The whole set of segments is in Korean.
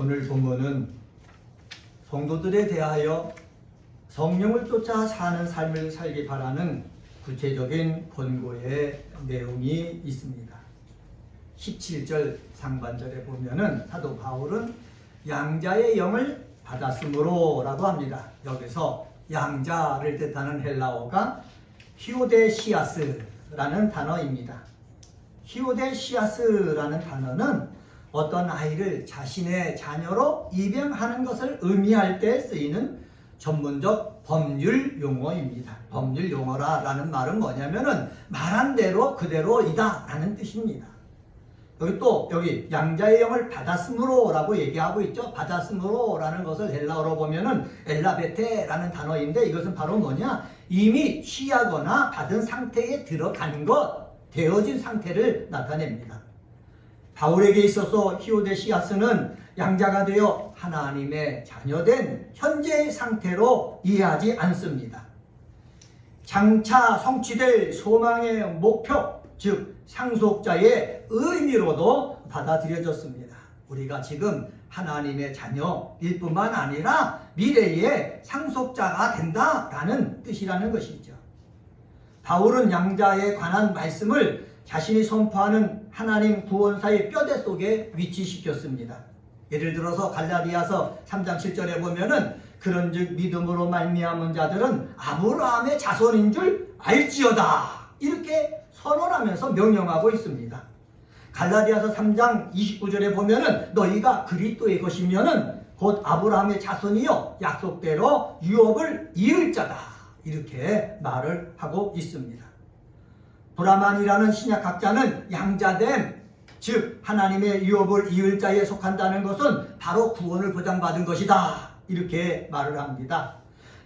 오늘 본문은 성도들에 대하여 성령을 쫓아 사는 삶을 살기 바라는 구체적인 권고의 내용이 있습니다. 17절 상반절에 보면은 사도 바울은 양자의 영을 받았으므로 라고 합니다. 여기서 양자를 뜻하는 헬라어가 히오데시아스라는 단어입니다. 히오데시아스라는 단어는 어떤 아이를 자신의 자녀로 입양하는 것을 의미할 때 쓰이는 전문적 법률 용어입니다. 법률 용어라는 말은 뭐냐면은 말한 대로 그대로이다 라는 뜻입니다. 여기 양자의 영을 받았으므로 라고 얘기하고 있죠. 받았으므로 라는 것을 헬라어로 보면은 엘라베테라는 단어인데, 이것은 바로 뭐냐, 이미 취하거나 받은 상태에 들어간 것, 되어진 상태를 나타냅니다. 바울에게 있어서 히오데시아스는 양자가 되어 하나님의 자녀된 현재의 상태로 이해하지 않습니다. 장차 성취될 소망의 목표, 즉 상속자의 의미로도 받아들여졌습니다. 우리가 지금 하나님의 자녀일 뿐만 아니라 미래의 상속자가 된다라는 뜻이라는 것이죠. 바울은 양자에 관한 말씀을 자신이 선포하는 하나님 구원사의 뼈대 속에 위치시켰습니다. 예를 들어서 갈라디아서 3장 7절에 보면은 그런즉 믿음으로 말미암은 자들은 아브라함의 자손인 줄 알지어다, 이렇게 선언하면서 명령하고 있습니다. 갈라디아서 3장 29절에 보면은 너희가 그리스도의 것이면은 곧 아브라함의 자손이요 약속대로 유업을 이을 자다, 이렇게 말을 하고 있습니다. 브라만이라는 신약학자는 양자됨, 즉 하나님의 유업을 이을 자에 속한다는 것은 바로 구원을 보장받은 것이다, 이렇게 말을 합니다.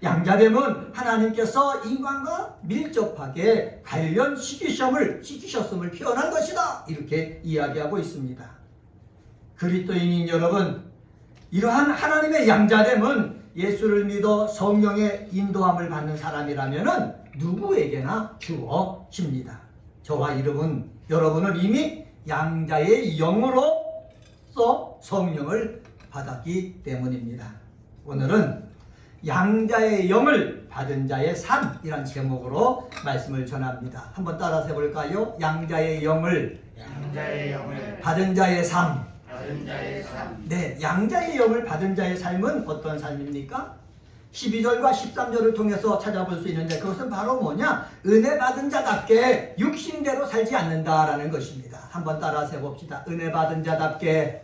양자됨은 하나님께서 인간과 밀접하게 관련시키셨음을 표현한 것이다, 이렇게 이야기하고 있습니다. 그리스도인인 여러분, 이러한 하나님의 양자됨은 예수를 믿어 성령의 인도함을 받는 사람이라면 누구에게나 주어집니다. 저와 여러분은 이미 양자의 영으로서 성령을 받았기 때문입니다. 오늘은 양자의 영을 받은 자의 삶이란 제목으로 말씀을 전합니다. 한번 따라서 해볼까요? 양자의 영을 받은 자의 삶. 네, 양자의 영을 받은 자의 삶은 어떤 삶입니까? 12절과 13절을 통해서 찾아볼 수 있는데, 그것은 바로 뭐냐? 은혜 받은 자답게 육신대로 살지 않는다라는 것입니다. 한번 따라서 해봅시다. 은혜 받은 자답게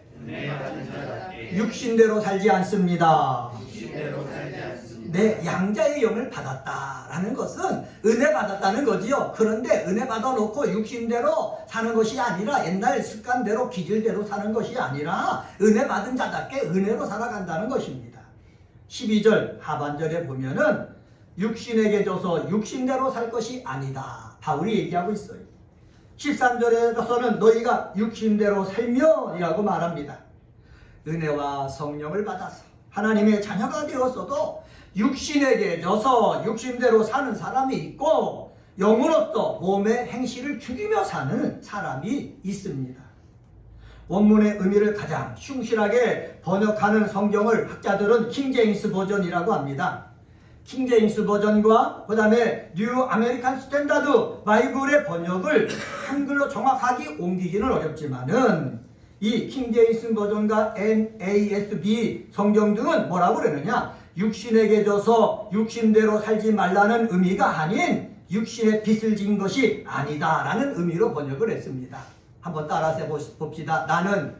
육신대로 살지 않습니다. 네, 양자의 영을 받았다라는 것은 은혜 받았다는 거지요. 그런데 은혜 받아놓고 육신대로 사는 것이 아니라, 옛날 습관대로 기질대로 사는 것이 아니라 은혜 받은 자답게 은혜로 살아간다는 것입니다. 12절 하반절에 보면은 육신에게 줘서 육신대로 살 것이 아니다, 바울이 얘기하고 있어요. 13절에서는 너희가 육신대로 살며 이라고 말합니다. 은혜와 성령을 받아서 하나님의 자녀가 되었어도 육신에게 져서 육신대로 사는 사람이 있고, 영으로서 몸의 행실을 죽이며 사는 사람이 있습니다. 원문의 의미를 가장 충실하게 번역하는 성경을 학자들은 킹제임스 버전이라고 합니다. 킹제임스 버전과 그 다음에 뉴 아메리칸 스탠다드 바이블의 번역을 한글로 정확하게 옮기기는 어렵지만은, 이 킹제임스 버전과 NASB 성경 등은 뭐라고 그러느냐, 육신에게 져서 육신대로 살지 말라는 의미가 아닌 육신의 빚을 진 것이 아니다 라는 의미로 번역을 했습니다. 한번 따라서 봅시다. 나는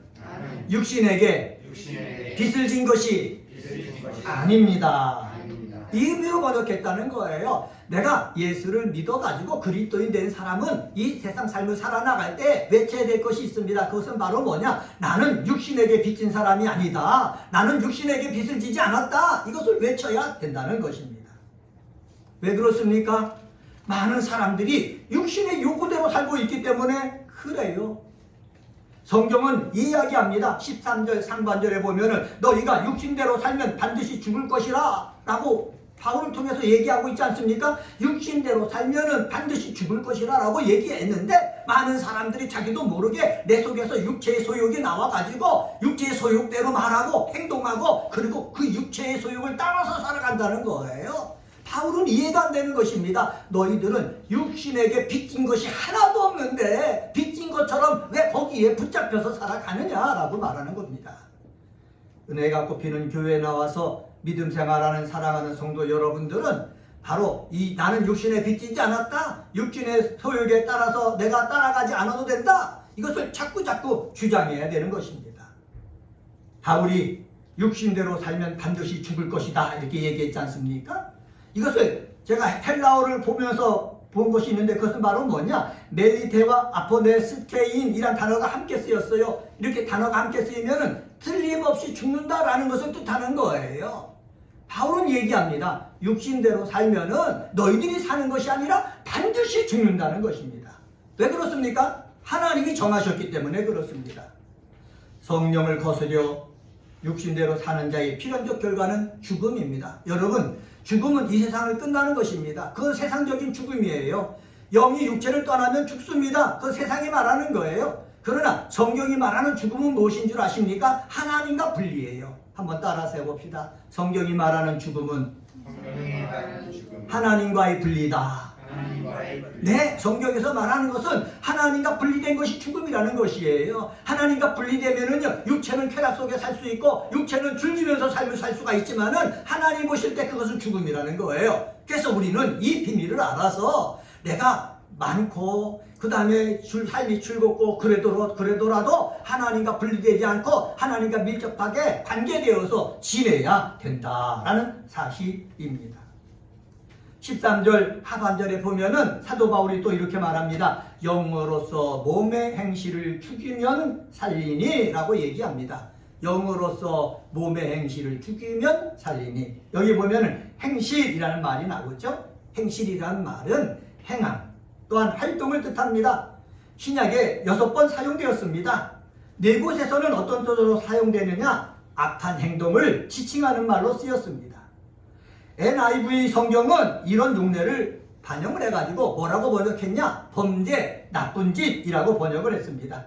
육신에게 빚을 진 것이 아닙니다. 이 의미로 번역했다는 거예요. 내가 예수를 믿어가지고 그리스도인 된 사람은 이 세상 삶을 살아나갈 때 외쳐야 될 것이 있습니다. 그것은 바로 뭐냐? 나는 육신에게 빚진 사람이 아니다. 나는 육신에게 빚을 지지 않았다. 이것을 외쳐야 된다는 것입니다. 왜 그렇습니까? 많은 사람들이 육신의 요구대로 살고 있기 때문에 그래요. 성경은 이야기합니다. 13절 상반절에 보면은 너희가 육신대로 살면 반드시 죽을 것이라 라고 바울을 통해서 얘기하고 있지 않습니까? 육신대로 살면은 반드시 죽을 것이라 라고 얘기했는데 많은 사람들이 자기도 모르게 내 속에서 육체의 소욕이 나와가지고 육체의 소욕대로 말하고 행동하고 그리고 그 육체의 소욕을 따라서 살아간다는 거예요. 바울은 이해가 안 되는 것입니다. 너희들은 육신에게 빚진 것이 하나도 없는데 빚진 것처럼 왜 거기에 붙잡혀서 살아가느냐라고 말하는 겁니다. 은혜 갖고 피는 교회에 나와서 믿음 생활하는 사랑하는 성도 여러분들은 바로 이 나는 육신에 빚지지 않았다. 육신의 소욕에 따라서 내가 따라가지 않아도 된다. 이것을 자꾸 주장해야 되는 것입니다. 바울이 육신대로 살면 반드시 죽을 것이다 이렇게 얘기했지 않습니까? 이것을 제가 헬라어를 보면서 본 것이 있는데 그것은 바로 뭐냐? 멜리테와 아포네스케인이란 단어가 함께 쓰였어요. 이렇게 단어가 함께 쓰이면 틀림없이 죽는다라는 것을 뜻하는 거예요. 바울은 얘기합니다. 육신대로 살면은 너희들이 사는 것이 아니라 반드시 죽는다는 것입니다. 왜 그렇습니까? 하나님이 정하셨기 때문에 그렇습니다. 성령을 거스려 육신대로 사는 자의 필연적 결과는 죽음입니다. 여러분, 죽음은 이 세상을 끝나는 것입니다. 그건 세상적인 죽음이에요. 영이 육체를 떠나면 죽습니다. 그건 세상이 말하는 거예요. 그러나 성경이 말하는 죽음은 무엇인 줄 아십니까? 하나님과 분리예요. 한번 따라서 해봅시다. 성경이 말하는 죽음은 하나님과의 분리다. 네, 성경에서 말하는 것은 하나님과 분리된 것이 죽음이라는 것이에요. 하나님과 분리되면은요, 육체는 쾌락 속에 살 수 있고, 육체는 즐기면서 삶을 살 수가 있지만은, 하나님 보실 때 그것은 죽음이라는 거예요. 그래서 우리는 이 비밀을 알아서 내가 많고, 그 다음에 삶이 즐겁고, 그래도라도 하나님과 분리되지 않고, 하나님과 밀접하게 관계되어서 지내야 된다라는 사실입니다. 13절 하반절에 보면은 사도 바울이 또 이렇게 말합니다. 영으로서 몸의 행실을 죽이면 살리니 라고 얘기합니다. 영으로서 몸의 행실을 죽이면 살리니. 여기 보면은 행실이라는 말이 나오죠. 행실이라는 말은 행함 또한 활동을 뜻합니다. 신약에 6번 사용되었습니다. 4곳에서는 어떤 뜻으로 사용되느냐? 악한 행동을 지칭하는 말로 쓰였습니다. NIV 성경은 이런 용례를 반영을 해가지고 뭐라고 번역했냐? 범죄, 나쁜 짓이라고 번역을 했습니다.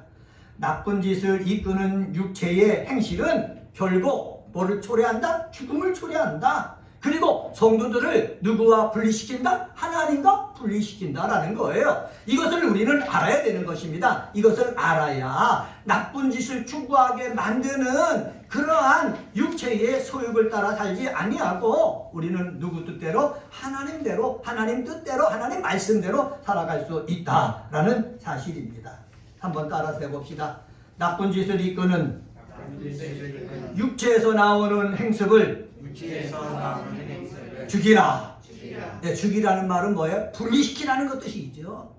나쁜 짓을 이끄는 육체의 행실은 결국 뭐를 초래한다? 죽음을 초래한다. 그리고 성도들을 누구와 분리시킨다? 하나님과 분리시킨다라는 거예요. 이것을 우리는 알아야 되는 것입니다. 이것을 알아야 나쁜 짓을 추구하게 만드는 그러한 육체의 소욕을 따라 살지 아니하고 우리는 누구 뜻대로? 하나님대로, 하나님 뜻대로, 하나님 말씀대로 살아갈 수 있다라는 사실입니다. 한번 따라서 해봅시다. 나쁜 짓을 이끄는 육체에서 나오는 행습을 죽이라. 네, 죽이라는 말은 뭐예요? 분리시키라는 것 뜻이죠.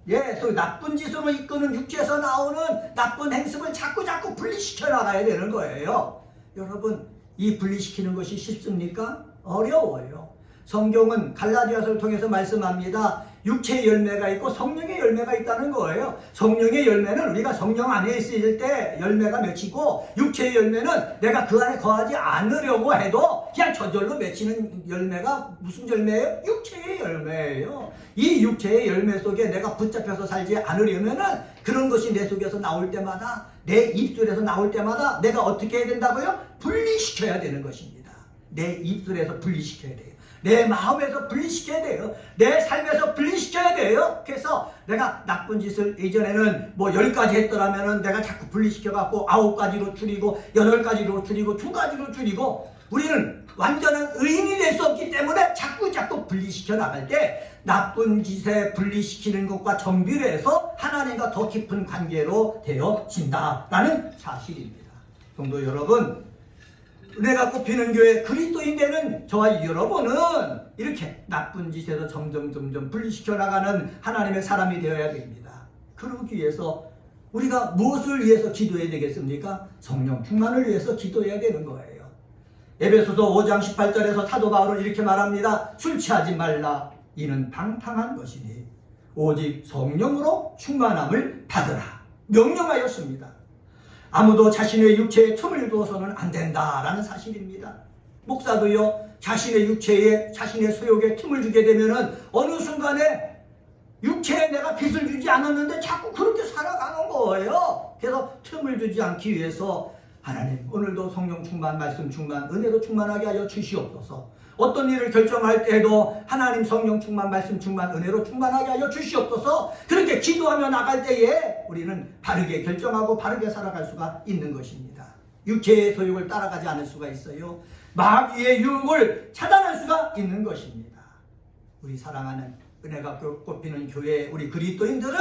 예, 또 나쁜 짓으로 이끄는 육체에서 나오는 나쁜 행습을 자꾸 분리시켜 나가야 되는 거예요. 여러분, 이 분리시키는 것이 쉽습니까? 어려워요. 성경은 갈라디아서를 통해서 말씀합니다. 육체의 열매가 있고 성령의 열매가 있다는 거예요. 성령의 열매는 우리가 성령 안에 있을 때 열매가 맺히고, 육체의 열매는 내가 그 안에 거하지 않으려고 해도 그냥 저절로 맺히는 열매가 무슨 열매예요? 육체의 열매예요. 이 육체의 열매 속에 내가 붙잡혀서 살지 않으려면은 그런 것이 내 속에서 나올 때마다, 내 입술에서 나올 때마다 내가 어떻게 해야 된다고요? 분리시켜야 되는 것입니다. 내 입술에서 분리시켜야 돼요. 내 마음에서 분리시켜야 돼요. 내 삶에서 분리시켜야 돼요. 그래서 내가 나쁜 짓을 예전에는 뭐 10가지 했더라면은 내가 자꾸 분리시켜갖고 9가지로 줄이고 8가지로 줄이고 2가지로 줄이고, 우리는 완전한 의인이 될 수 없기 때문에 자꾸 분리시켜 나갈 때 나쁜 짓에 분리시키는 것과 정비례해서 하나님과 더 깊은 관계로 되어진다라는 사실입니다. 성도 여러분, 은혜 갖고 피는 교회 그리스도인 되는 저와 여러분은 이렇게 나쁜 짓에서 점점 분리시켜 나가는 하나님의 사람이 되어야 됩니다. 그러기 위해서 우리가 무엇을 위해서 기도해야 되겠습니까? 성령 충만을 위해서 기도해야 되는 거예요. 에베소서 5장 18절에서 사도 바울은 이렇게 말합니다. 술 취하지 말라. 이는 방탕한 것이니 오직 성령으로 충만함을 받으라. 명령하였습니다. 아무도 자신의 육체에 틈을 두어서는 안 된다라는 사실입니다. 목사도요, 자신의 육체에, 자신의 소욕에 틈을 주게 되면은 어느 순간에 육체에 내가 빚을 주지 않았는데 자꾸 그렇게 살아가는 거예요. 그래서 틈을 주지 않기 위해서 하나님 오늘도 성령 충만, 말씀 충만, 은혜로 충만하게 하여 주시옵소서. 어떤 일을 결정할 때에도 하나님 성령 충만, 말씀 충만, 은혜로 충만하게 하여 주시옵소서. 그렇게 기도하며 나갈 때에 우리는 바르게 결정하고 바르게 살아갈 수가 있는 것입니다. 육체의 소욕을 따라가지 않을 수가 있어요. 마귀의 유혹을 차단할 수가 있는 것입니다. 우리 사랑하는 은혜가 꽃피는 교회 우리 그리스도인들은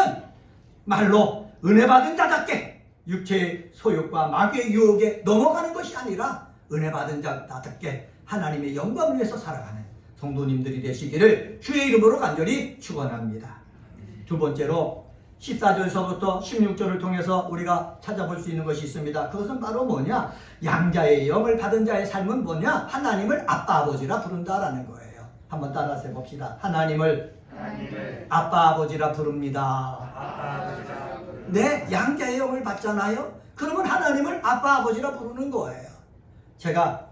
말로 은혜 받은 자답게 육체의 소욕과 마귀의 유혹에 넘어가는 것이 아니라 은혜 받은 자답게 하나님의 영광을 위해서 살아가는 성도님들이 되시기를 주의 이름으로 간절히 축원합니다. 두 번째로 14절서부터 16절을 통해서 우리가 찾아볼 수 있는 것이 있습니다. 그것은 바로 뭐냐? 양자의 영을 받은 자의 삶은 뭐냐? 하나님을 아빠 아버지라 부른다라는 거예요. 한번 따라서 해봅시다. 하나님을 아빠 아버지라 부릅니다. 네, 양자의 영을 받잖아요. 그러면 하나님을 아빠 아버지라 부르는 거예요. 제가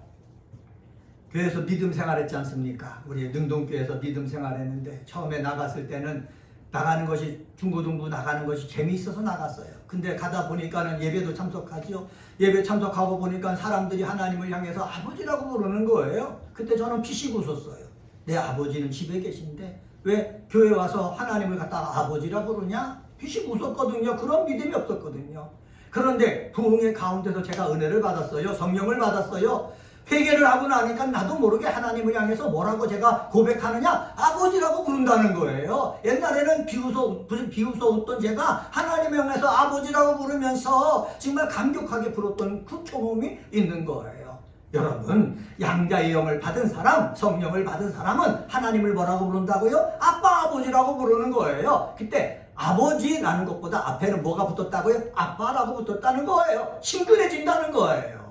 교회에서 믿음 생활했지 않습니까? 우리 능동교회에서 믿음 생활했는데 처음에 나갔을 때는 나가는 것이 중고등부 나가는 것이 재미있어서 나갔어요. 근데 가다 보니까는 예배도 참석하죠. 예배 참석하고 보니까 사람들이 하나님을 향해서 아버지라고 부르는 거예요. 그때 저는 피식 웃었어요. 내 아버지는 집에 계신데 왜 교회 와서 하나님을 갖다가 아버지라 부르냐? 피식 웃었거든요. 그런 믿음이 없었거든요. 그런데 부흥의 가운데서 제가 은혜를 받았어요. 성령을 받았어요. 회개를 하고 나니까 나도 모르게 하나님을 향해서 뭐라고 제가 고백하느냐? 아버지라고 부른다는 거예요. 옛날에는 비웃어 웃던 제가 하나님을 향해서 아버지라고 부르면서 정말 감격하게 부르던 그 경험이 있는 거예요. 여러분, 양자의 영을 받은 사람, 성령을 받은 사람은 하나님을 뭐라고 부른다고요? 아빠 아버지라고 부르는 거예요. 그때 아버지라는 것보다 앞에는 뭐가 붙었다고요? 아빠라고 붙었다는 거예요. 친근해진다는 거예요.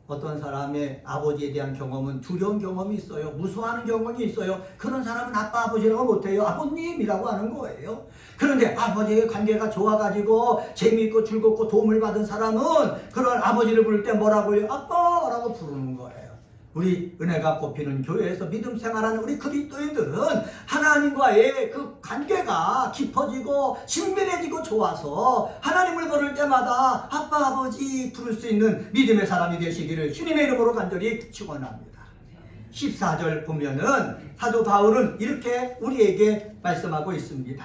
어떤 사람의 아버지에 대한 경험은 두려운 경험이 있어요. 무서워하는 경험이 있어요. 그런 사람은 아빠 아버지라고 못해요. 아버님이라고 하는 거예요. 그런데 아버지의 관계가 좋아가지고 재미있고 즐겁고 도움을 받은 사람은 그런 아버지를 부를 때 뭐라고 해요? 아빠라고 부르는 거예요. 우리 은혜가 꽃피는 교회에서 믿음 생활하는 우리 그리스도인들은 하나님과의 그 관계가 깊어지고 친밀해지고 좋아서 하나님을 부를 때마다 아빠 아버지 부를 수 있는 믿음의 사람이 되시기를 주님의 이름으로 간절히 축원합니다. 14절 보면은 사도 바울은 이렇게 우리에게 말씀하고 있습니다.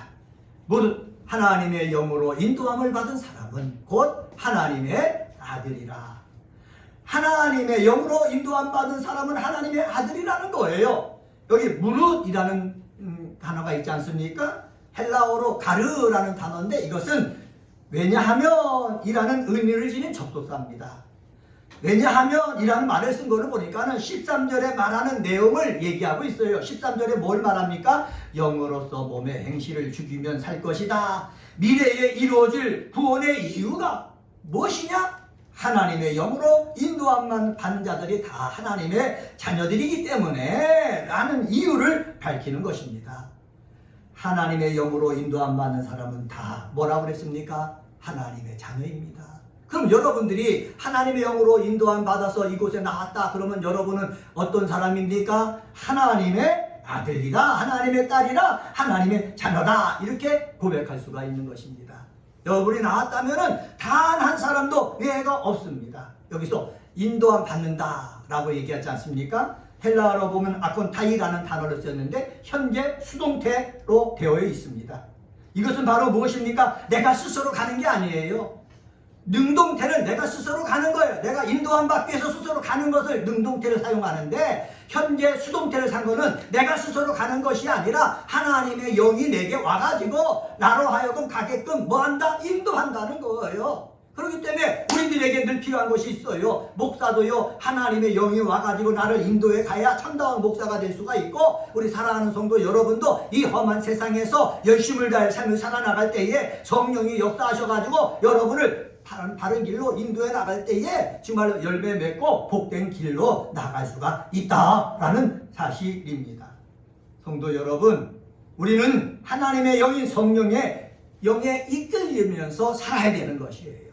모두 하나님의 영으로 인도함을 받은 사람은 곧 하나님의 아들이라. 하나님의 영으로 인도함 받은 사람은 하나님의 아들이라는 거예요. 여기 무릇이라는 단어가 있지 않습니까? 헬라어로 가르라는 단어인데 이것은 왜냐하면 이라는 의미를 지닌 접속사입니다. 왜냐하면 이라는 말을 쓴 거를 보니까는 13절에 말하는 내용을 얘기하고 있어요. 13절에 뭘 말합니까? 영으로서 몸의 행실을 죽이면 살 것이다. 미래에 이루어질 구원의 이유가 무엇이냐? 하나님의 영으로 인도함만 받는 자들이 다 하나님의 자녀들이기 때문에 라는 이유를 밝히는 것입니다. 하나님의 영으로 인도함 받는 사람은 다 뭐라고 그랬습니까? 하나님의 자녀입니다. 그럼 여러분들이 하나님의 영으로 인도함 받아서 이곳에 나왔다 그러면 여러분은 어떤 사람입니까? 하나님의 아들이다, 하나님의 딸이다, 하나님의 자녀다 이렇게 고백할 수가 있는 것입니다. 여러분이 나왔다면 단 한 사람도 예외가 없습니다. 여기서 인도함 받는다 라고 얘기하지 않습니까? 헬라어로 보면 아콘타이라는 단어를 썼는데 현재 수동태로 되어 있습니다. 이것은 바로 무엇입니까? 내가 스스로 가는 게 아니에요. 능동태를 내가 스스로 가는 거예요. 내가 인도함 받기 위해서 스스로 가는 것을 능동태를 사용하는데 현재 수동태를 산 거는 내가 스스로 가는 것이 아니라 하나님의 영이 내게 와가지고 나로 하여금 가게끔 뭐한다? 인도한다는 거예요. 그렇기 때문에 우리들에게 늘 필요한 것이 있어요. 목사도요, 하나님의 영이 와가지고 나를 인도해 가야 참다운 목사가 될 수가 있고, 우리 사랑하는 성도 여러분도 이 험한 세상에서 열심을 다해 삶을 살아나갈 때에 성령이 역사하셔가지고 여러분을 바른 길로 인도해 나갈 때에 정말 열매 맺고 복된 길로 나갈 수가 있다라는 사실입니다. 성도 여러분, 우리는 하나님의 영인 성령의 영에 이끌리면서 살아야 되는 것이에요.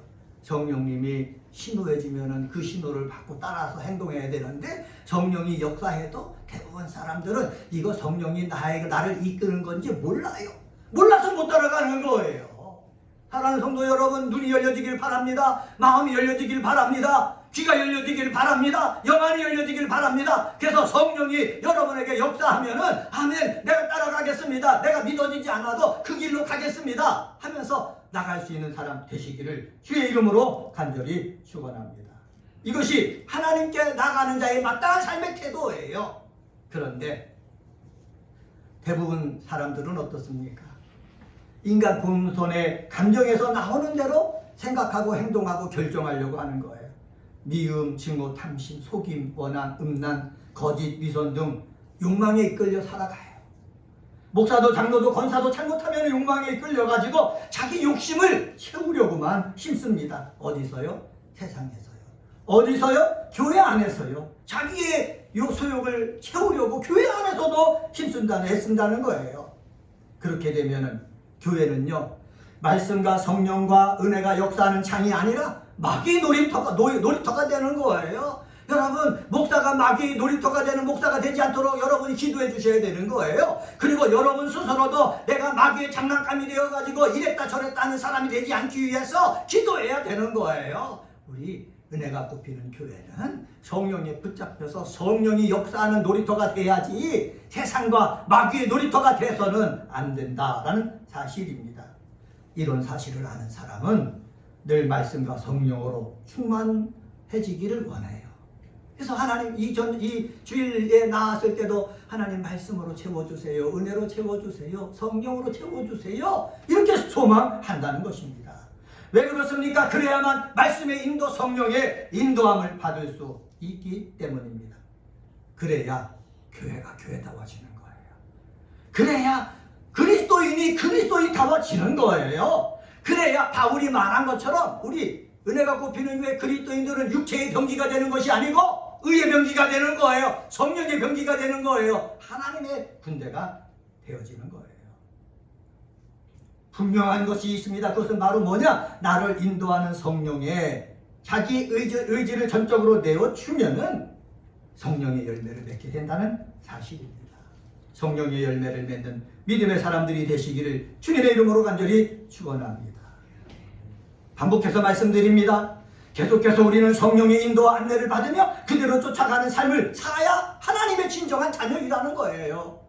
성령님이 신호해주면은 그 신호를 받고 따라서 행동해야 되는데, 성령이 역사해도 대부분 사람들은 이거 성령이 나를 이끄는 건지 몰라요. 몰라서 못 따라가는 거예요. 사랑하는 성도 여러분, 눈이 열려지길 바랍니다. 마음이 열려지길 바랍니다. 귀가 열려지길 바랍니다. 영안이 열려지길 바랍니다. 그래서 성령이 여러분에게 역사하면은 아멘, 내가 따라가겠습니다. 내가 믿어지지 않아도 그 길로 가겠습니다 하면서 나갈 수 있는 사람 되시기를 주의 이름으로 간절히 축원합니다. 이것이 하나님께 나가는 자의 마땅한 삶의 태도예요. 그런데 대부분 사람들은 어떻습니까? 인간 본성의 감정에서 나오는 대로 생각하고 행동하고 결정하려고 하는 거예요. 미움, 증오, 탐심, 속임, 원한, 음란, 거짓, 위선 등 욕망에 이끌려 살아가요. 목사도 장로도 권사도 잘못하면 욕망에 이끌려가지고 자기 욕심을 채우려고만 힘씁니다. 어디서요? 세상에서요. 어디서요? 교회 안에서요. 자기의 소욕을 채우려고 교회 안에서도 애쓴다는 거예요. 그렇게 되면은 교회는요, 말씀과 성령과 은혜가 역사하는 장이 아니라 마귀의 놀이터가 되는 거예요. 여러분, 목사가 마귀의 놀이터가 되는 목사가 되지 않도록 여러분이 기도해 주셔야 되는 거예요. 그리고 여러분 스스로도 내가 마귀의 장난감이 되어가지고 이랬다 저랬다 하는 사람이 되지 않기 위해서 기도해야 되는 거예요. 우리 은혜가 꼽히는 교회는 성령에 붙잡혀서 성령이 역사하는 놀이터가 돼야지 세상과 마귀의 놀이터가 돼서는 안 된다라는 사실입니다. 이런 사실을 아는 사람은 늘 말씀과 성령으로 충만해지기를 원해요. 그래서 하나님 이 주일에 나왔을 때도 하나님 말씀으로 채워주세요. 은혜로 채워주세요. 성령으로 채워주세요. 이렇게 소망한다는 것입니다. 왜 그렇습니까? 그래야만 말씀의 인도, 성령의 인도함을 받을 수 있기 때문입니다. 그래야 교회가 교회다워지는 거예요. 그래야 그리스도인이 그리스도인다워지는 거예요. 그래야 바울이 말한 것처럼 우리 은혜가 꼽히는 교회 그리스도인들은 육체의 병기가 되는 것이 아니고 의의 병기가 되는 거예요. 성령의 병기가 되는 거예요. 하나님의 군대가 되어지는 거예요. 분명한 것이 있습니다. 그것은 바로 뭐냐? 나를 인도하는 성령의 자기 의지를 전적으로 내어주면은 성령의 열매를 맺게 된다는 사실입니다. 성령의 열매를 맺는 믿음의 사람들이 되시기를 주님의 이름으로 간절히 축원합니다. 반복해서 말씀드립니다. 계속해서 우리는 성령의 인도와 안내를 받으며 그대로 쫓아가는 삶을 살아야 하나님의 진정한 자녀이라는 거예요.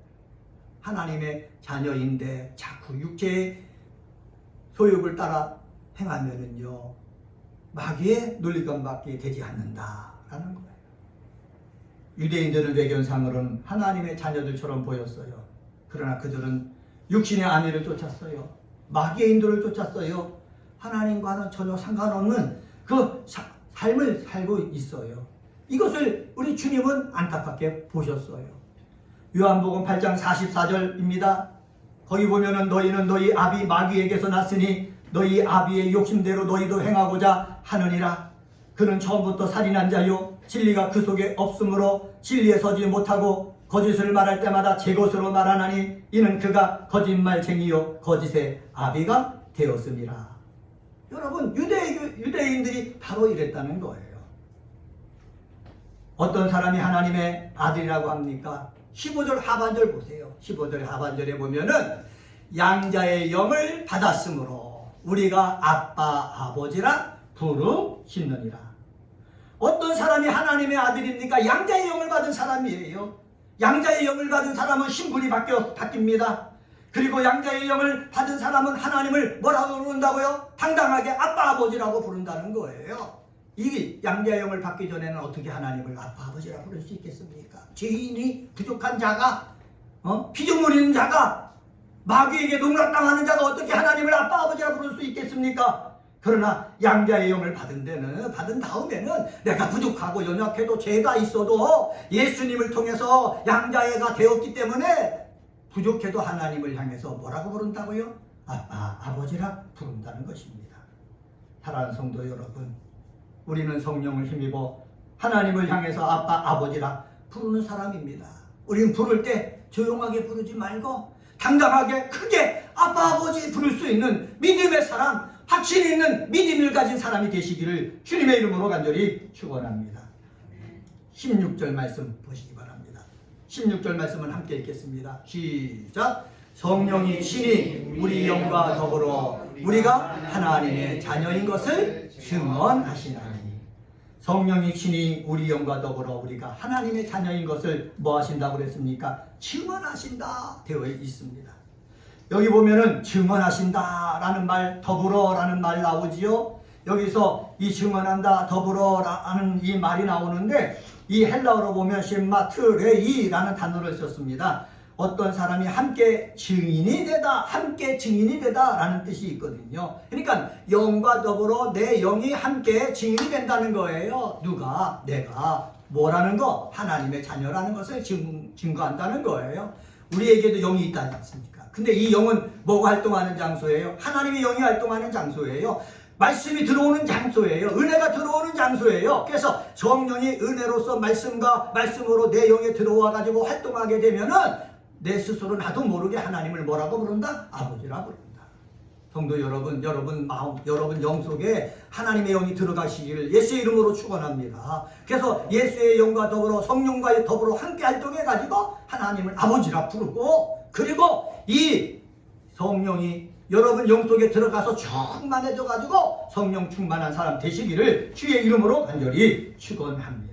하나님의 자녀인데 자꾸 육체의 소욕을 따라 행하면은요, 마귀의 놀리감밖에 되지 않는다라는 거예요. 유대인들은 외견상으로는 하나님의 자녀들처럼 보였어요. 그러나 그들은 육신의 안위를 쫓았어요. 마귀의 인도를 쫓았어요. 하나님과는 전혀 상관없는 그 삶을 살고 있어요. 이것을 우리 주님은 안타깝게 보셨어요. 요한복음 8장 44절입니다. 거기 보면은 너희는 너희 아비 마귀에게서 났으니 너희 아비의 욕심대로 너희도 행하고자 하느니라. 그는 처음부터 살인한 자요 진리가 그 속에 없으므로 진리에 서지 못하고 거짓을 말할 때마다 제 것으로 말하나니 이는 그가 거짓말쟁이요 거짓의 아비가 되었습니다. 여러분, 유대인들이 바로 이랬다는 거예요. 어떤 사람이 하나님의 아들이라고 합니까? 15절 하반절 보세요. 15절 하반절에 보면은 양자의 영을 받았으므로 우리가 아빠 아버지라 부르시느니라. 어떤 사람이 하나님의 아들입니까? 양자의 영을 받은 사람이에요. 양자의 영을 받은 사람은 신분이 바뀝니다. 그리고 양자의 영을 받은 사람은 하나님을 뭐라고 부른다고요? 당당하게 아빠 아버지라고 부른다는 거예요. 이 양자의 영을 받기 전에는 어떻게 하나님을 아빠 아버지라고 부를 수 있겠습니까? 죄인이 부족한 자가 피조물인 자가 마귀에게 농락당하는 자가 어떻게 하나님을 아빠 아버지라고 부를 수 있겠습니까? 그러나 양자의 영을 받은 다음에는 내가 부족하고 연약해도 죄가 있어도 예수님을 통해서 양자애가 되었기 때문에 부족해도 하나님을 향해서 뭐라고 부른다고요? 아빠 아버지라 부른다는 것입니다. 사랑하는 성도 여러분, 우리는 성령을 힘입어 하나님을 향해서 아빠 아버지라 부르는 사람입니다. 우리는 부를 때 조용하게 부르지 말고 당당하게 크게 아빠 아버지 부를 수 있는 믿음의 사람, 확신이 있는 믿음을 가진 사람이 되시기를 주님의 이름으로 간절히 축원합니다. 16절 말씀 보시기 바랍니다. 16절 말씀은 함께 읽겠습니다. 시작. 성령이 친히 우리 영과 더불어 우리가 하나님의 자녀인 것을 증언하시나니. 성령이 친히 우리 영과 더불어 우리가 하나님의 자녀인 것을 뭐 하신다고 그랬습니까? 증언하신다 되어 있습니다. 여기 보면은 증언하신다라는 말, 더불어라는 말 나오지요. 여기서 이 증언한다, 더불어라는 이 말이 나오는데 이 헬라어로 보면 셴마트레이라는 단어를 썼습니다. 어떤 사람이 함께 증인이 되다, 함께 증인이 되다 라는 뜻이 있거든요. 그러니까 영과 더불어 내 영이 함께 증인이 된다는 거예요. 누가? 내가. 뭐라는 거? 하나님의 자녀라는 것을 증거한다는 거예요. 우리에게도 영이 있다지 않습니까? 근데 이 영은 뭐가 활동하는 장소예요? 하나님의 영이 활동하는 장소예요. 말씀이 들어오는 장소예요. 은혜가 들어오는 장소예요. 그래서 성령이 은혜로서 말씀으로 내 영에 들어와 가지고 활동하게 되면은 내 스스로 나도 모르게 하나님을 뭐라고 부른다? 아버지라 부른다. 성도 여러분, 여러분 마음, 여러분 영 속에 하나님의 영이 들어가시기를 예수의 이름으로 축원합니다. 그래서 예수의 영과 더불어 성령과 더불어 함께 활동해 가지고 하나님을 아버지라 부르고, 그리고 이 성령이 여러분 영 속에 들어가서 충만해져 가지고 성령 충만한 사람 되시기를 주의 이름으로 간절히 축원합니다.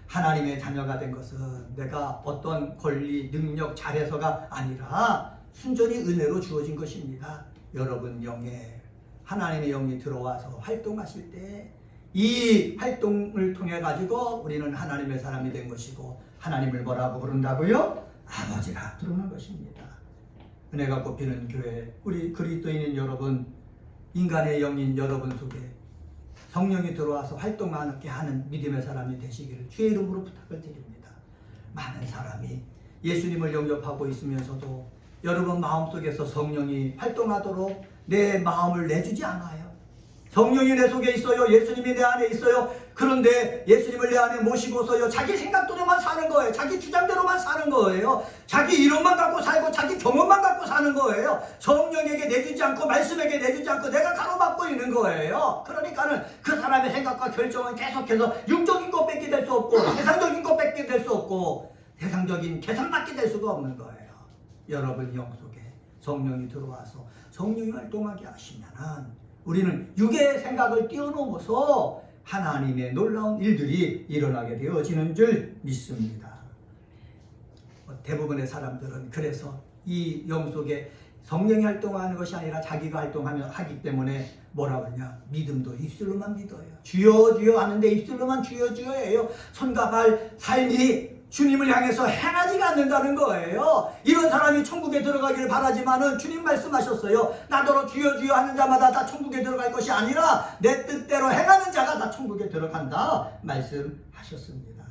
하나님의 자녀가 된 것은 내가 어떤 권리, 능력, 잘해서가 아니라 순전히 은혜로 주어진 것입니다. 여러분 영에 하나님의 영이 들어와서 활동하실 때 이 활동을 통해 가지고 우리는 하나님의 사람이 된 것이고, 하나님을 뭐라고 부른다고요? 아버지라 부르는 것입니다. 은혜가 꼽히는 교회, 우리 그리스도인인 여러분, 인간의 영인 여러분 속에 성령이 들어와서 활동하게 하는 믿음의 사람이 되시기를 주의 이름으로 부탁을 드립니다. 많은 사람이 예수님을 영접하고 있으면서도 여러분 마음속에서 성령이 활동하도록 내 마음을 내주지 않아요. 성령이 내 속에 있어요. 예수님이 내 안에 있어요. 그런데 예수님을 내 안에 모시고서요, 자기 생각대로만 사는 거예요. 자기 주장대로만 사는 거예요. 자기 이론만 갖고 살고 자기 경험만 갖고 사는 거예요. 성령에게 내주지 않고 말씀에게 내주지 않고 내가 가로막고 있는 거예요. 그러니까는 그 사람의 생각과 결정은 계속해서 육적인 것밖에 될 수 없고 세상적인 것밖에 될 수 없고 세상적인 계산밖에 될 수가 없는 거예요. 여러분 영 속에 성령이 들어와서 성령이 활동하게 하시면은 우리는 육의 생각을 뛰어넘어서 하나님의 놀라운 일들이 일어나게 되어지는 줄 믿습니다. 대부분의 사람들은 그래서 이 영 속에 성령이 활동하는 것이 아니라 자기가 하기 때문에 뭐라고 하냐? 믿음도 입술로만 믿어요. 주여 주여 하는데 입술로만 주여 주여 해요. 손과 발 삶이 주님을 향해서 행하지가 않는다는 거예요. 이런 사람이 천국에 들어가기를 바라지만은 주님 말씀하셨어요. 나더러 주여 주여 하는 자마다 다 천국에 들어갈 것이 아니라 내 뜻대로 행하는 자가 다 천국에 들어간다 말씀하셨습니다.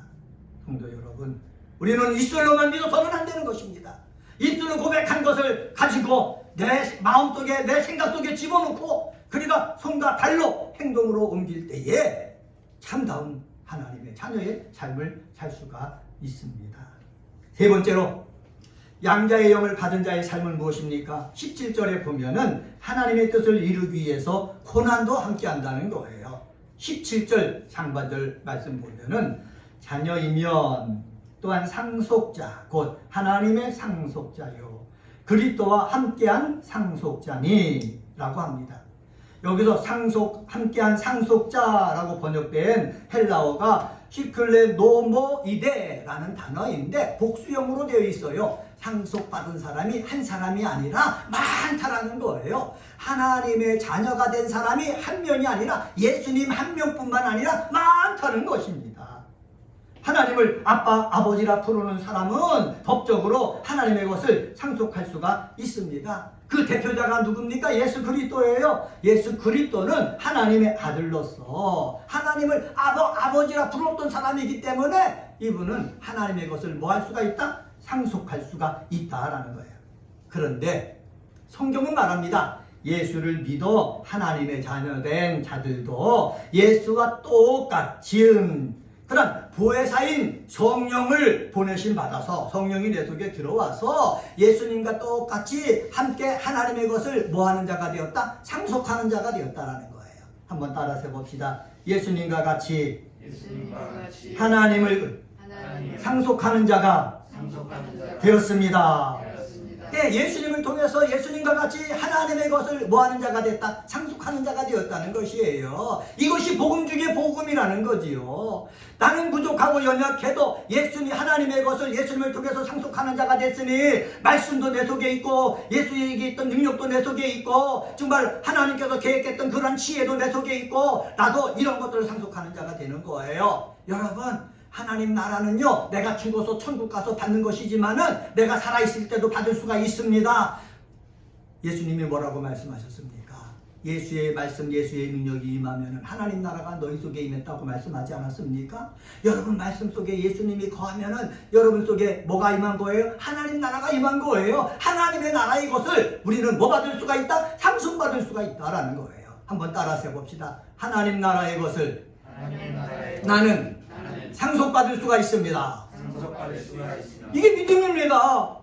성도 여러분, 우리는 입술로만 믿어서는 안 되는 것입니다. 입술로 고백한 것을 가지고 내 마음속에 내 생각 속에 집어넣고 그러니까 손과 발로 행동으로 옮길 때에 참다운 하나님의 자녀의 삶을 살 수가 있습니다. 세 번째로 양자의 영을 받은 자의 삶은 무엇입니까? 17절에 보면은 하나님의 뜻을 이루기 위해서 고난도 함께 한다는 거예요. 17절 상반절 말씀 보면은 자녀이면 또한 상속자 곧 하나님의 상속자요 그리스도와 함께한 상속자니 라고 합니다. 여기서 함께한 상속자라고 번역된 헬라어가 시클레노모이데라는 단어인데 복수형으로 되어 있어요. 상속받은 사람이 한 사람이 아니라 많다라는 거예요. 하나님의 자녀가 된 사람이 한 명이 아니라 예수님 한 명뿐만 아니라 많다는 것입니다. 하나님을 아빠, 아버지라 부르는 사람은 법적으로 하나님의 것을 상속할 수가 있습니다. 그 대표자가 누굽니까? 예수 그리스도예요. 예수 그리스도는 하나님의 아들로서 하나님을 아버지라 부르던 사람이기 때문에 이분은 하나님의 것을 뭐 할 수가 있다? 상속할 수가 있다라는 거예요. 그런데 성경은 말합니다. 예수를 믿어 하나님의 자녀된 자들도 예수와 똑같이 그런 보혜사인 성령을 보내심 받아서 성령이 내 속에 들어와서 예수님과 똑같이 함께 하나님의 것을 뭐하는 자가 되었다? 상속하는 자가 되었다라는 거예요. 한번 따라서 봅시다. 예수님과 같이 하나님을 상속하는 자가 되었습니다. 네, 예수님을 통해서 예수님과 같이 하나님의 것을 뭐하는 자가 됐다? 상속하는 자가 되었다는 것이에요. 이것이 복음 중에 복음이라는 거지요. 나는 부족하고 연약해도 하나님의 것을 예수님을 통해서 상속하는 자가 됐으니 말씀도 내 속에 있고 예수에게 있던 능력도 내 속에 있고 정말 하나님께서 계획했던 그런 지혜도 내 속에 있고 나도 이런 것들을 상속하는 자가 되는 거예요. 여러분, 하나님 나라는요, 내가 죽어서 천국 가서 받는 것이지만은 내가 살아있을 때도 받을 수가 있습니다. 예수님이 뭐라고 말씀하셨습니까? 예수의 말씀, 예수의 능력이 임하면은 하나님 나라가 너희 속에 임했다고 말씀하지 않았습니까? 여러분 말씀 속에 예수님이 거하면은 여러분 속에 뭐가 임한 거예요? 하나님 나라가 임한 거예요. 하나님의 나라의 것을 우리는 뭐 받을 수가 있다? 상속받을 수가 있다라는 거예요. 한번 따라서 해봅시다. 하나님 나라의 것을 나는 상속받을 수가 있습니다. 이게 믿음입니다.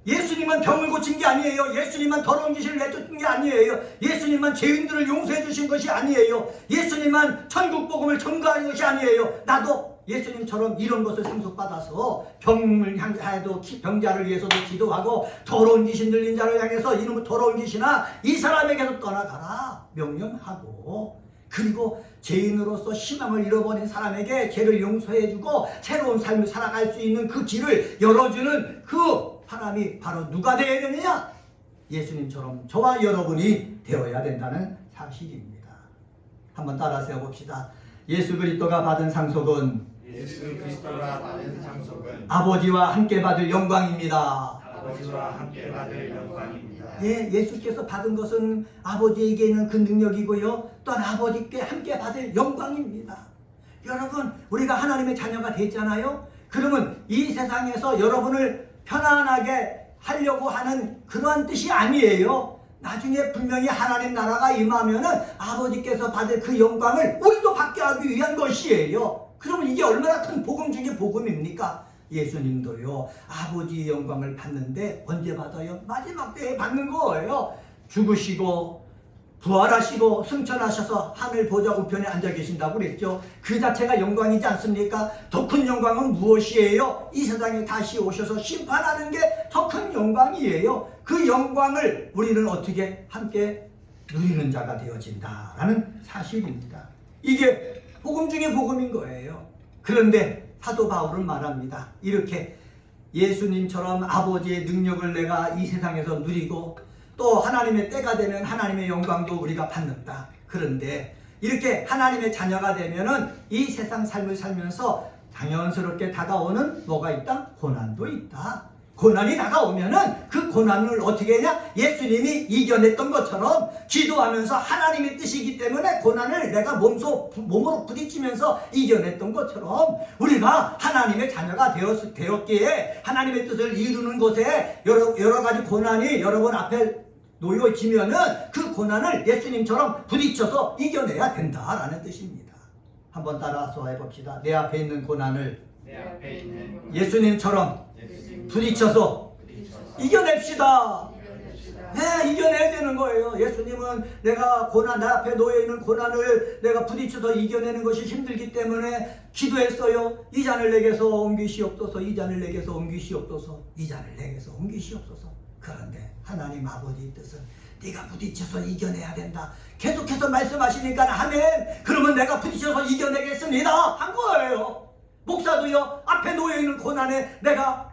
예수님만 병을 고친 게 아니에요. 예수님만 더러운 귀신을 내쫓은 게 아니에요. 예수님만 죄인들을 용서해 주신 것이 아니에요. 예수님만 천국 복음을 전가한 것이 아니에요. 나도 예수님처럼 이런 것을 상속받아서 병을 향해도 병자를 위해서도 기도하고 더러운 귀신 들린 자를 향해서 이놈의 더러운 귀신아 이 사람에게서 떠나가라 명령하고 그리고 죄인으로서 희망을 잃어버린 사람에게 죄를 용서해주고 새로운 삶을 살아갈 수 있는 그 길을 열어주는 그 사람이 바로 누가 되어야 되느냐? 예수님처럼 저와 여러분이 되어야 된다는 사실입니다. 한번 따라서 해봅시다. 예수 그리스도가 받은 상속은 아버지와 함께 받을 영광입니다. 예, 예수께서 받은 것은 아버지에게 있는 그 능력이고요. 또한 아버지께 함께 받을 영광입니다. 여러분, 우리가 하나님의 자녀가 됐잖아요. 그러면 이 세상에서 여러분을 편안하게 하려고 하는 그러한 뜻이 아니에요. 나중에 분명히 하나님 나라가 임하면은 아버지께서 받을 그 영광을 우리도 받게 하기 위한 것이에요. 그러면 이게 얼마나 큰 복음 중에 복음입니까? 예수님도요, 아버지의 영광을 받는데 언제 받아요? 마지막 때에 받는 거예요. 죽으시고 부활하시고 승천하셔서 하늘 보좌 우편에 앉아 계신다고 그랬죠. 그 자체가 영광이지 않습니까? 더 큰 영광은 무엇이에요? 이 세상에 다시 오셔서 심판하는 게 더 큰 영광이에요. 그 영광을 우리는 어떻게 함께 누리는 자가 되어진다라는 사실입니다. 이게 복음 중에 복음인 거예요. 그런데 사도 바울은 말합니다. 이렇게 예수님처럼 아버지의 능력을 내가 이 세상에서 누리고 또 하나님의 때가 되면 하나님의 영광도 우리가 받는다. 그런데 이렇게 하나님의 자녀가 되면은 이 세상 삶을 살면서 당연스럽게 다가오는 뭐가 있다? 고난도 있다. 고난이 다가오면은 그 고난을 어떻게 하냐? 예수님이 이겨냈던 것처럼 기도하면서 하나님의 뜻이기 때문에 고난을 내가 몸으로 부딪히면서 이겨냈던 것처럼 우리가 하나님의 자녀가 되었기에 하나님의 뜻을 이루는 곳에 여러 가지 고난이 여러분 앞에 놓여지면은 그 고난을 예수님처럼 부딪혀서 이겨내야 된다라는 뜻입니다. 한번 따라서 해봅시다. 내 앞에 있는 고난을 예수님처럼 부딪혀서 이겨냅시다. 네, 이겨내야 되는 거예요. 예수님은 내가 내 앞에 놓여있는 고난을 내가 부딪혀서 이겨내는 것이 힘들기 때문에 기도했어요. 이 잔을 내게서 옮기시옵소서. 이 잔을 내게서 옮기시옵소서. 이 잔을 내게서 옮기시옵소서. 그런데 하나님 아버지의 뜻은 네가 부딪혀서 이겨내야 된다. 계속해서 말씀하시니까 아멘. 그러면 내가 부딪혀서 이겨내겠습니다. 한 거예요. 목사도요, 앞에 놓여있는 고난에 내가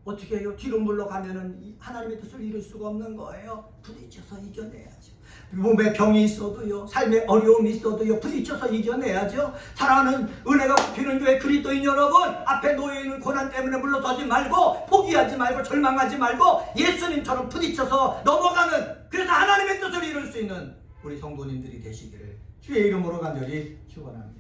어떻게 해요? 뒤로 물러가면은 하나님의 뜻을 이룰 수가 없는 거예요. 부딪혀서 이겨내야죠. 몸에 병이 있어도요, 삶에 어려움이 있어도요, 부딪혀서 이겨내야죠. 사랑하는 은혜가 굽히는 교회 그리스도인 여러분, 앞에 놓여있는 고난 때문에 물러서지 말고 포기하지 말고 절망하지 말고 예수님처럼 부딪혀서 넘어가는, 그래서 하나님의 뜻을 이룰 수 있는 우리 성도님들이 되시기를 주의 이름으로 간절히 축원합니다.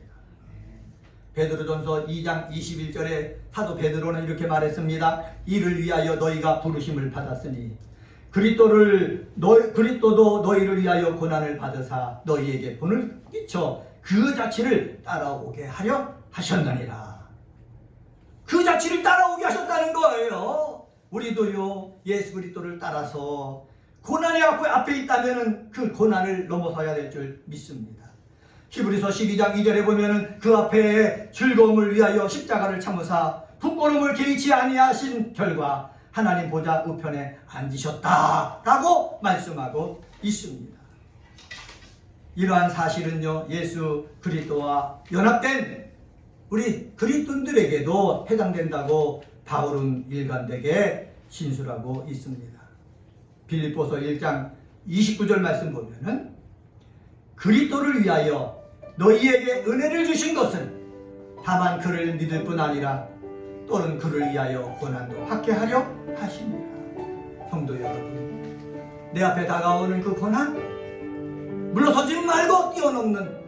베드로전서 2장 21절에 사도 베드로는 이렇게 말했습니다. 이를 위하여 너희가 부르심을 받았으니 그리스도도 너희를 위하여 고난을 받으사 너희에게 본을 끼쳐 그 자취를 따라오게 하려 하셨느니라. 그 자취를 따라오게 하셨다는 거예요. 우리도요, 예수 그리스도를 따라서 고난의 앞에 있다면 그 고난을 넘어서야 될 줄 믿습니다. 히브리서 12장 2절에 보면은 그 앞에 즐거움을 위하여 십자가를 참으사 부끄러움을 개의치 아니하신 결과 하나님 보좌 우편에 앉으셨다라고 말씀하고 있습니다. 이러한 사실은요, 예수 그리스도와 연합된 우리 그리스도인들에게도 해당된다고 바울은 일관되게 진술하고 있습니다. 빌립보서 1장 29절 말씀 보면은 그리스도를 위하여 너희에게 은혜를 주신 것은 다만 그를 믿을 뿐 아니라 또는 그를 위하여 고난도 받게 하려 하십니다. 성도 여러분, 내 앞에 다가오는 그 고난 물러서지 말고 뛰어넘는,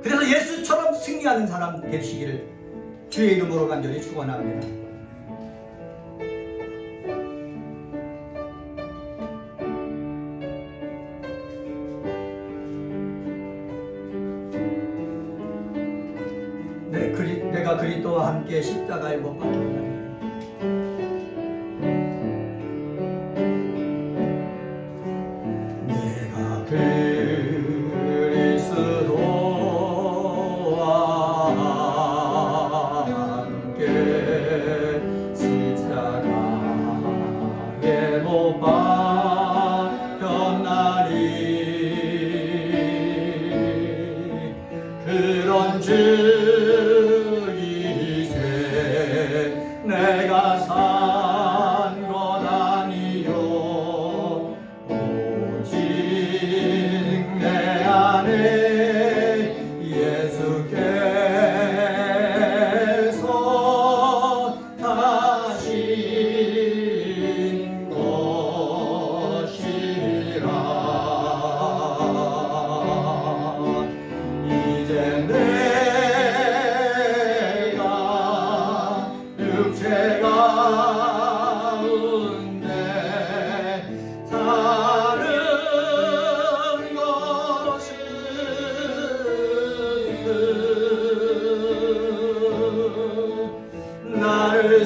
그래서 예수처럼 승리하는 사람 되시기를 주의 이름으로 간절히 축원합니다. 내가 그리스도와 함께 십자가에 못 박혔나니 내가 그리스도와 함께 십자가에 못 박혔나니 그런 내가 산 것 아니요 오직 내 안에 예수께서 하신 것이라. 이제 육체 가운데 사는 것은 나를